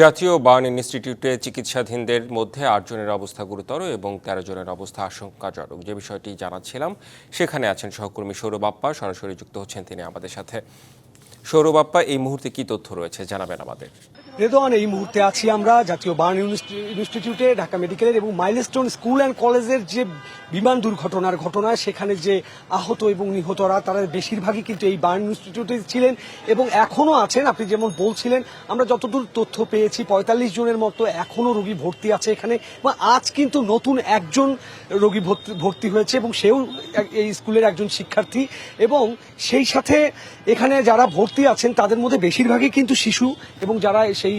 জাতীয় বার্ন ইনস্টিটিউটে চিকিৎসাধীনদের মধ্যে ৮ জনের অবস্থা গুরুতর এবং ১৩ জনের অবস্থা আশঙ্কাজনক। যে বিষয়টি জানাচ্ছিলাম, সেখানে আছেন সহকর্মী সৌরভ বাপ্পা, সরাসরি যুক্ত হচ্ছেন তিনি আমাদের সাথে। সৌরভ বাপ্পা, এই মুহূর্তে কি তথ্য রয়েছে জানাবেন আমাদের। রেদওয়ান, এই মুহূর্তে আছি আমরা জাতীয় বার্ন ইনস্টিটিউটে, ঢাকা মেডিকেলের এবং মাইলস্টোন স্কুল অ্যান্ড কলেজের যে বিমান দুর্ঘটনার ঘটনা, সেখানে যে আহত এবং নিহতরা তারা বেশিরভাগই কিন্তু এই বার্ন ইনস্টিটিউটে ছিলেন এবং এখনও আছেন। আপনি যেমন বলছিলেন, আমরা যতদূর তথ্য পেয়েছি ৪৫ জনের মতো এখনও রোগী ভর্তি আছে এখানে। এবং আজ কিন্তু নতুন একজন রোগী ভর্তি হয়েছে এবং সেও এই স্কুলের একজন শিক্ষার্থী। এবং সেই সাথে এখানে যারা ভর্তি আছেন তাদের মধ্যে বেশিরভাগই কিন্তু শিশু এবং যারা সেই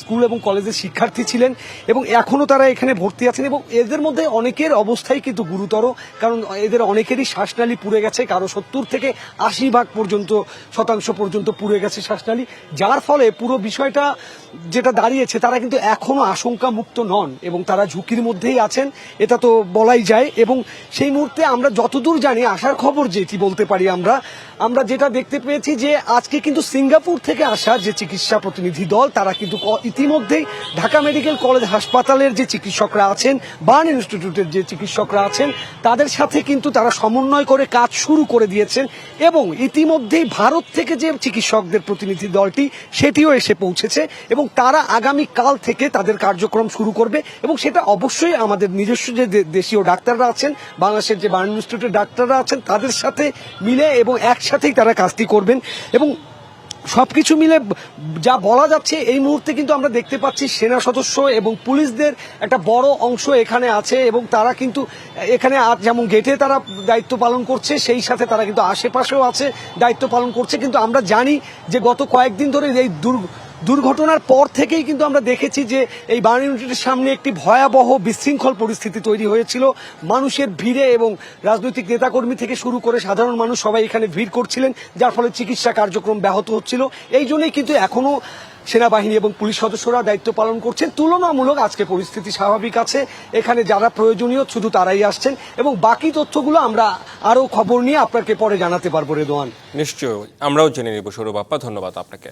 স্কুল এবং কলেজের শিক্ষার্থী ছিলেন এবং এখনও তারা এখানে ভর্তি আছেন। এবং এদের মধ্যে অনেকের অবস্থাই কিন্তু গুরুতর, কারণ এদের অনেকেরই শ্বাসনালী পুড়ে গেছে, কারো ৭০ থেকে ৮০% পর্যন্ত পুড়ে গেছে শ্বাসনালী, যার ফলে পুরো বিষয়টা যেটা দাঁড়িয়েছে তারা কিন্তু এখনো আশঙ্কা মুক্ত নন এবং তারা ঝুঁকির মধ্যেই আছেন, এটা তো বলাই যায়। এবং সেই মুহূর্তে আমরা যতদূর জানি, আসার খবর যেটি বলতে পারি আমরা যেটা দেখতে পেয়েছি যে আজকে কিন্তু সিঙ্গাপুর থেকে আসা যে চিকিৎসা প্রতিনিধি দল, তারা কিন্তু ইতিমধ্যেই ঢাকা মেডিকেল কলেজ হাসপাতালের যে চিকিৎসকরা আছেন, বার্ন ইনস্টিটিউটের যে চিকিৎসকরা আছেন, তাদের সাথে কিন্তু তারা সমন্বয় করে কাজ শুরু করে দিয়েছেন। এবং ইতিমধ্যেই ভারত থেকে যে চিকিৎসকদের প্রতিনিধি দলটি, সেটিও এসে পৌঁছেছে এবং তারা আগামীকাল থেকে তাদের কার্যক্রম শুরু করবে। এবং সেটা অবশ্যই আমাদের নিজস্ব যে দেশীয় ডাক্তাররা আছেন, বাংলাদেশের যে বার্ন ইনস্টিটিউটের ডাক্তাররা আছেন, তাদের সাথে মিলে এবং একসাথেই তারা কাজটি করবেন। এবং সবকিছু মিলে যা বলা যাচ্ছে, এই মুহূর্তে কিন্তু আমরা দেখতে পাচ্ছি সেনা সদস্য এবং পুলিশদের একটা বড় অংশ এখানে আছে এবং তারা কিন্তু এখানে যেমন গেটে তারা দায়িত্ব পালন করছে, সেই সাথে তারা কিন্তু আশেপাশেও আছে, দায়িত্ব পালন করছে। কিন্তু আমরা জানি যে গত কয়েকদিন ধরে এই দুর্ঘটনার পর থেকেই কিন্তু আমরা দেখেছি যে এই বার্ন ইউনিটের সামনে একটি ভয়াবহ বিশৃঙ্খল পরিস্থিতি তৈরি হয়েছিল। মানুষের ভিড়ে এবং রাজনৈতিক নেতাকর্মী থেকে শুরু করে সাধারণ মানুষ সবাই এখানে ভিড় করছিলেন, যার ফলে চিকিৎসা কার্যক্রম ব্যাহত হচ্ছিল। এই জন্যই কিন্তু এখনো সেনাবাহিনী এবং পুলিশ সদস্যরা দায়িত্ব পালন করছেন। তুলনামূলক আজকে পরিস্থিতি স্বাভাবিক আছে, এখানে যারা প্রয়োজনীয় শুধু তারাই আসছেন এবং বাকি তথ্যগুলো আমরা আরও খবর নিয়ে আপনাকে পরে জানাতে পারবো। রেদওয়ান, নিশ্চয়ই আমরাও জেনে নিব। সৌরভ বাপ্পা, ধন্যবাদ আপনাকে।